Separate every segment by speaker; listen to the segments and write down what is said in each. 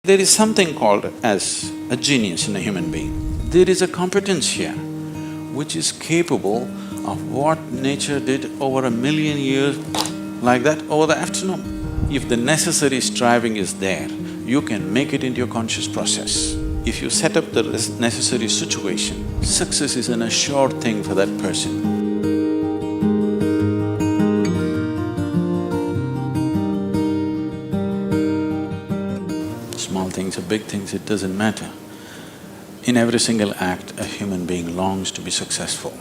Speaker 1: There is something called as a genius in a human being. There is a competence here which is capable of what nature did over 1,000,000 years, like that, over the afternoon. If the necessary striving is there, you can make it into your conscious process. If you set up the necessary situation, success is an assured thing for that person. Small things or big things, it doesn't matter. In every single act, a human being longs to be successful.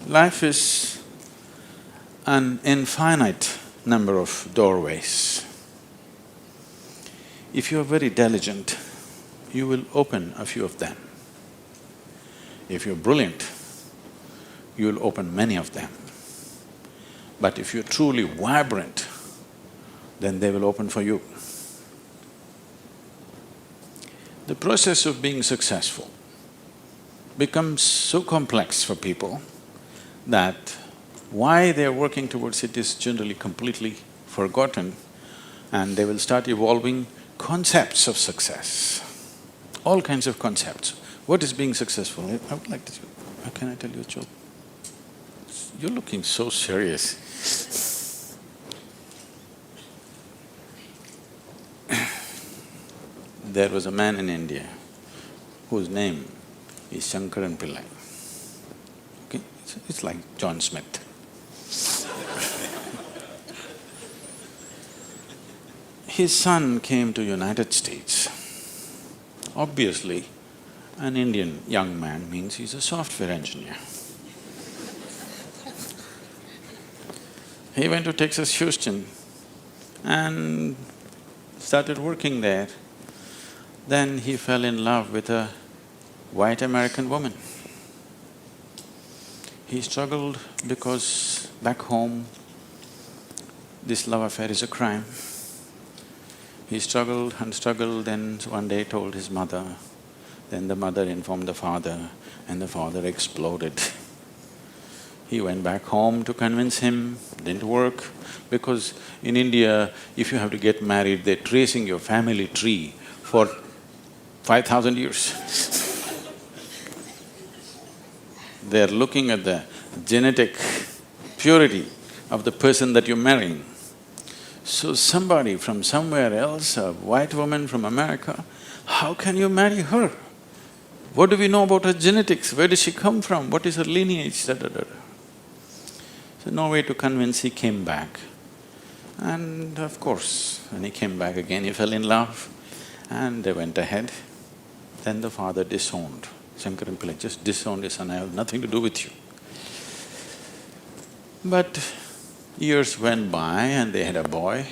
Speaker 1: Life is an infinite number of doorways. If you are very diligent, you will open a few of them. If you're brilliant, you will open many of them. But if you're truly vibrant, then they will open for you. The process of being successful becomes so complex for people that why they're working towards it is generally completely forgotten, and they will start evolving concepts of success, all kinds of concepts. What is being successful? I would like to… Can I tell you a joke? You're looking so serious. There was a man in India whose name is Shankaran Pillai. Okay, it's like John Smith. His son came to United States. Obviously, an Indian young man means he's a software engineer. He went to Texas, Houston and started working there. Then he fell in love with a white American woman. He struggled because back home, this love affair is a crime. He struggled and struggled, then one day told his mother, then the mother informed the father, and the father exploded. He went back home to convince him, didn't work, because in India, if you have to get married, they're tracing your family tree for 5,000 years. They're looking at the genetic purity of the person that you're marrying. So somebody from somewhere else, a white woman from America, how can you marry her? What do we know about her genetics? Where does she come from? What is her lineage? Da, da, da. So no way to convince, he came back. And of course, when he came back again, he fell in love and they went ahead. Then the father disowned. Shankaran Pillai just disowned his son, I have nothing to do with you. But years went by and they had a boy.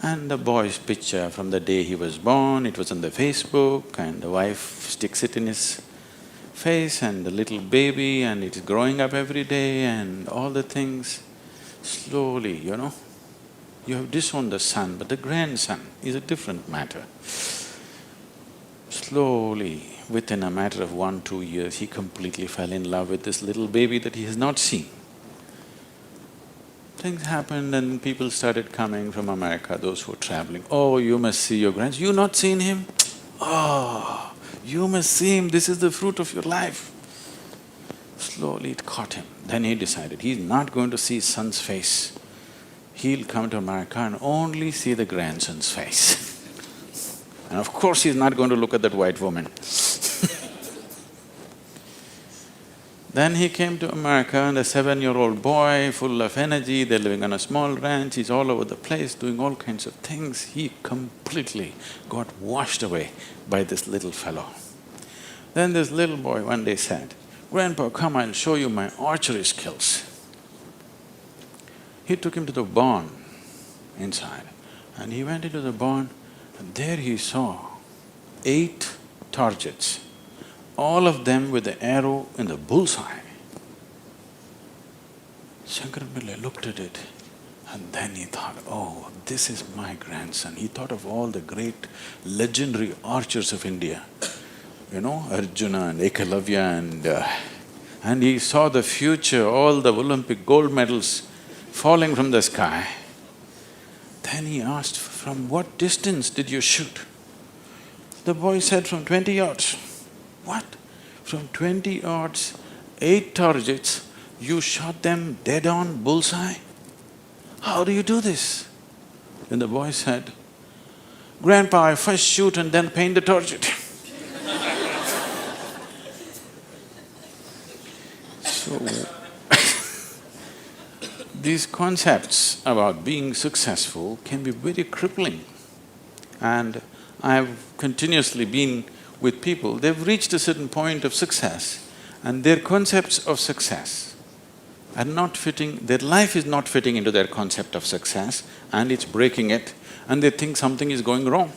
Speaker 1: And the boy's picture from the day he was born, it was on the Facebook, and the wife sticks it in his face, and the little baby, and it's growing up every day and all the things. Slowly, you have disowned the son, but the grandson is a different matter. Slowly, within a matter of 1-2 years, he completely fell in love with this little baby that he has not seen. Things happened and people started coming from America, those who were traveling. Oh, you must see your grandson. You not seen him? Oh, you must see him, this is the fruit of your life. Slowly it caught him. Then he decided he's not going to see his son's face. He'll come to America and only see the grandson's face. And of course he's not going to look at that white woman. Then he came to America and a 7-year-old boy, full of energy, they're living on a small ranch, he's all over the place doing all kinds of things. He completely got washed away by this little fellow. Then this little boy one day said, "Grandpa, come, I'll show you my archery skills." He took him to the barn inside and he went into the barn and there he saw 8 targets, all of them with the arrow in the bullseye. Shankaran Pillai looked at it and then he thought, oh, this is my grandson. He thought of all the great legendary archers of India, Arjuna and Ekalavya and he saw the future, all the Olympic gold medals falling from the sky. Then he asked "From what distance did you shoot?" The boy said, "From 20 yards. "What? From 20 yards, 8 targets, you shot them dead on, bullseye? How do you do this?" Then the boy said, "Grandpa, I first shoot and then paint the target." So, these concepts about being successful can be very crippling. And I've continuously been with people, they've reached a certain point of success and their concepts of success are not fitting, their life is not fitting into their concept of success and it's breaking it and they think something is going wrong.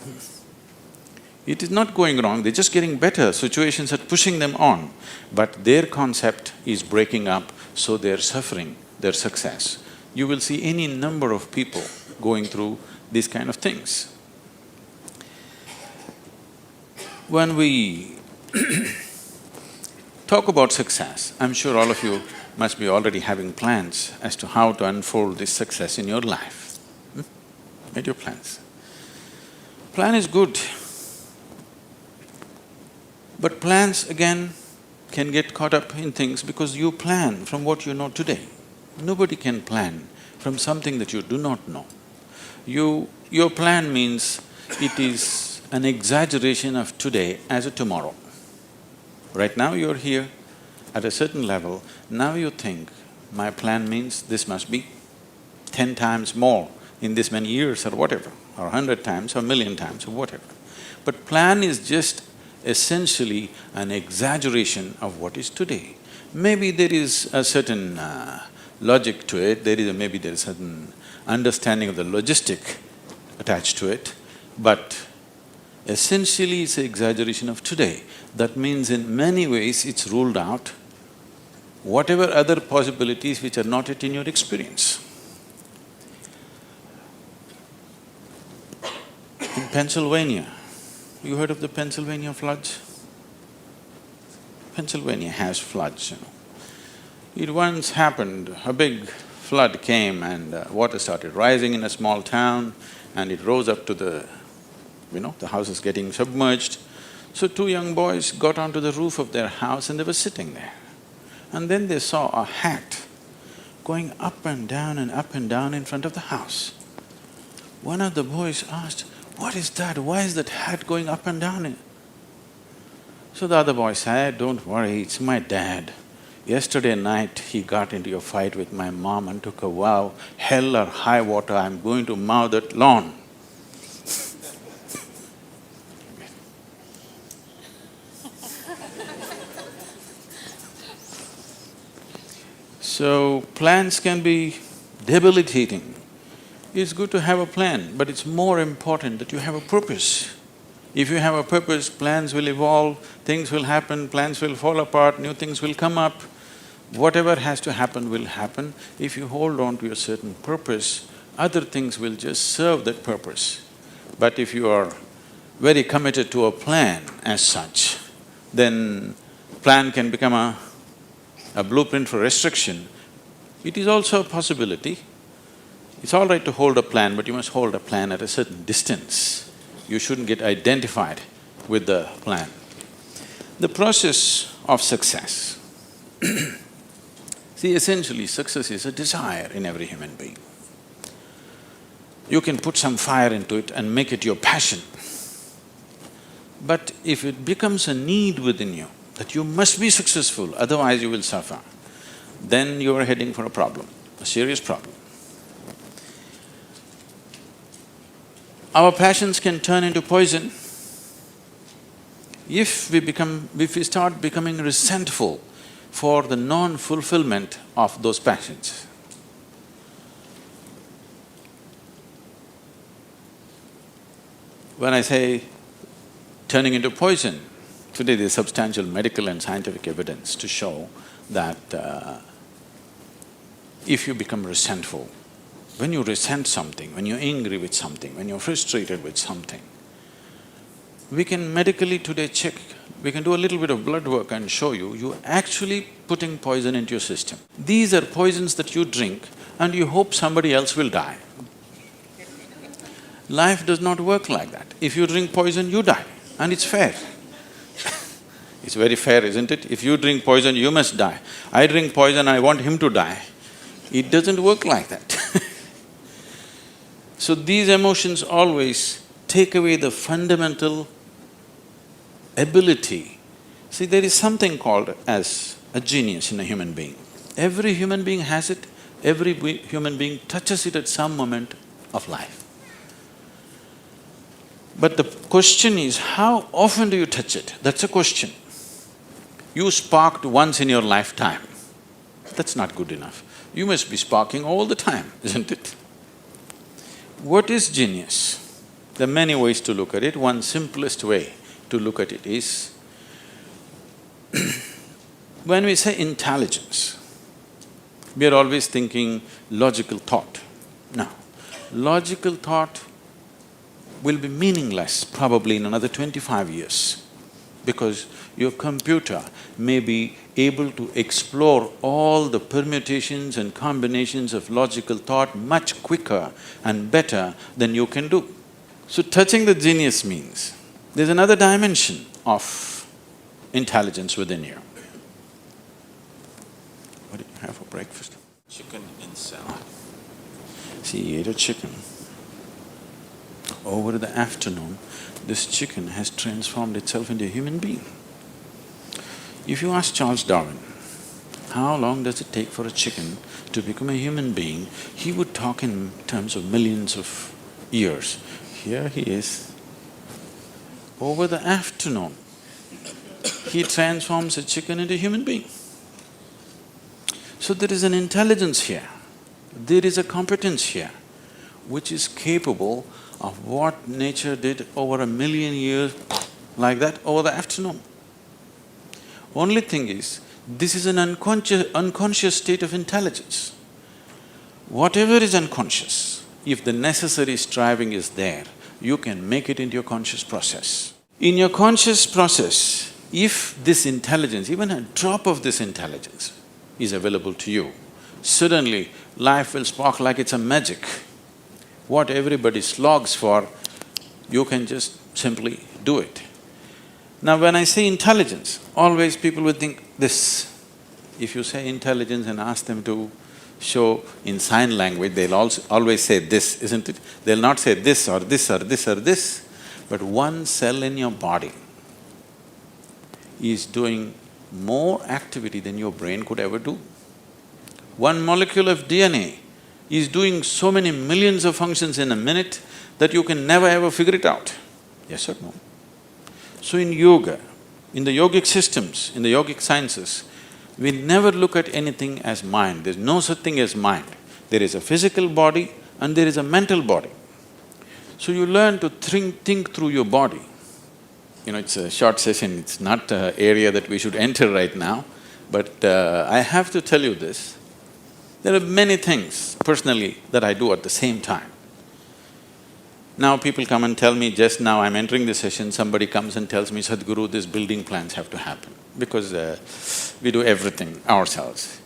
Speaker 1: It is not going wrong, they're just getting better, situations are pushing them on, but their concept is breaking up, so they're suffering their success. You will see any number of people going through these kind of things. When we talk about success, I'm sure all of you must be already having plans as to how to unfold this success in your life. Made your plans. Plan is good, but plans again can get caught up in things because you plan from what you know today. Nobody can plan from something that you do not know. Your plan means it is an exaggeration of today as a tomorrow. Right now you're here at a certain level, now you think, my plan means this must be 10 times more in this many years or whatever, or 100 times or 1,000,000 times or whatever. But plan is just essentially an exaggeration of what is today. Maybe there is a certain logic to it, maybe there is a certain understanding of the logistic attached to it, but essentially it's an exaggeration of today. That means in many ways it's ruled out whatever other possibilities which are not yet in your experience. In Pennsylvania, you heard of the Pennsylvania floods? Pennsylvania has floods, you know. It once happened, a big flood came and water started rising in a small town and it rose up to the house is getting submerged. So 2 young boys got onto the roof of their house and they were sitting there. And then they saw a hat going up and down in front of the house. One of the boys asked, "What is that? Why is that hat going up and down?" So the other boy said, "Don't worry, it's my dad. Yesterday night he got into a fight with my mom and took a vow, hell or high water, I'm going to mow that lawn." So, plans can be debilitating. It's good to have a plan, but it's more important that you have a purpose. If you have a purpose, plans will evolve, things will happen, plans will fall apart, new things will come up. Whatever has to happen will happen. If you hold on to a certain purpose, other things will just serve that purpose. But if you are very committed to a plan as such, then plan can become a blueprint for restriction. It is also a possibility. It's all right to hold a plan, but you must hold a plan at a certain distance. You shouldn't get identified with the plan. The process of success. See, essentially success is a desire in every human being. You can put some fire into it and make it your passion. But if it becomes a need within you, that you must be successful, otherwise you will suffer, then you are heading for a problem, a serious problem. Our passions can turn into poison if we start becoming resentful for the non-fulfillment of those passions. When I say turning into poison, today there's substantial medical and scientific evidence to show that if you become resentful, when you resent something, when you're angry with something, when you're frustrated with something, we can medically today check, we can do a little bit of blood work and show you're actually putting poison into your system. These are poisons that you drink and you hope somebody else will die. Life does not work like that. If you drink poison, you die, and it's fair. It's very fair, isn't it? If you drink poison, you must die. I drink poison, I want him to die. It doesn't work like that. So these emotions always take away the fundamental ability. See, there is something called as a genius in a human being. Every human being has it, every human being touches it at some moment of life. But the question is, how often do you touch it? That's a question. You sparked once in your lifetime, that's not good enough. You must be sparking all the time, isn't it? What is genius? There are many ways to look at it. One simplest way to look at it is, when we say intelligence, we are always thinking logical thought. No, logical thought will be meaningless probably in another 25 years, because your computer may be able to explore all the permutations and combinations of logical thought much quicker and better than you can do. So touching the genius means there's another dimension of intelligence within you. What did you have for breakfast? Chicken and salad. See, he ate a chicken. Over the afternoon, this chicken has transformed itself into a human being. If you ask Charles Darwin, how long does it take for a chicken to become a human being, he would talk in terms of millions of years. Here he is. Over the afternoon, he transforms a chicken into a human being. So there is an intelligence here, there is a competence here, which is capable of what nature did over 1,000,000 years like that over the afternoon. Only thing is, this is an unconscious state of intelligence. Whatever is unconscious, if the necessary striving is there, you can make it into your conscious process. In your conscious process, if this intelligence, even a drop of this intelligence is available to you, suddenly life will spark like it's a magic. What everybody slogs for, you can just simply do it. Now when I say intelligence, always people would think this. If you say intelligence and ask them to show in sign language, they'll always say this, isn't it? They'll not say this or this or this or this, but one cell in your body is doing more activity than your brain could ever do. One molecule of DNA is doing so many millions of functions in a minute that you can never ever figure it out. Yes or no? So in yoga, in the yogic systems, in the yogic sciences, we never look at anything as mind. There's no such thing as mind. There is a physical body and there is a mental body. So you learn to think through your body. You know, it's a short session, it's not an area that we should enter right now, but I have to tell you this. There are many things personally that I do at the same time. Now people come and tell me, just now I'm entering the session, somebody comes and tells me, Sadhguru, these building plans have to happen, because we do everything ourselves.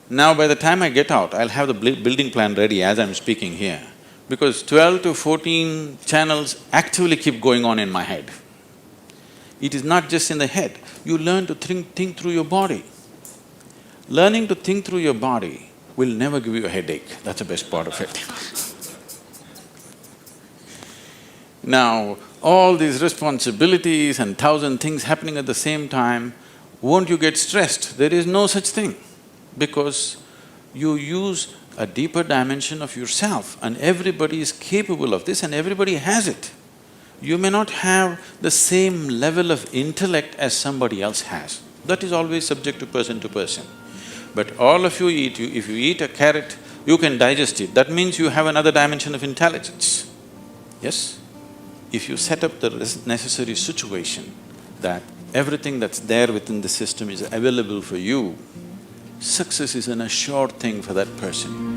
Speaker 1: Now by the time I get out, I'll have the building plan ready as I'm speaking here, because 12 to 14 channels actively keep going on in my head. It is not just in the head, you learn to think through your body. Learning to think through your body will never give you a headache, that's the best part of it. Now, all these responsibilities and 1,000 things happening at the same time, won't you get stressed? There is no such thing, because you use a deeper dimension of yourself and everybody is capable of this and everybody has it. You may not have the same level of intellect as somebody else has. That is always subject to person. But all of you eat, if you eat a carrot, you can digest it. That means you have another dimension of intelligence. Yes? If you set up the necessary situation that everything that's there within the system is available for you, success is an assured thing for that person.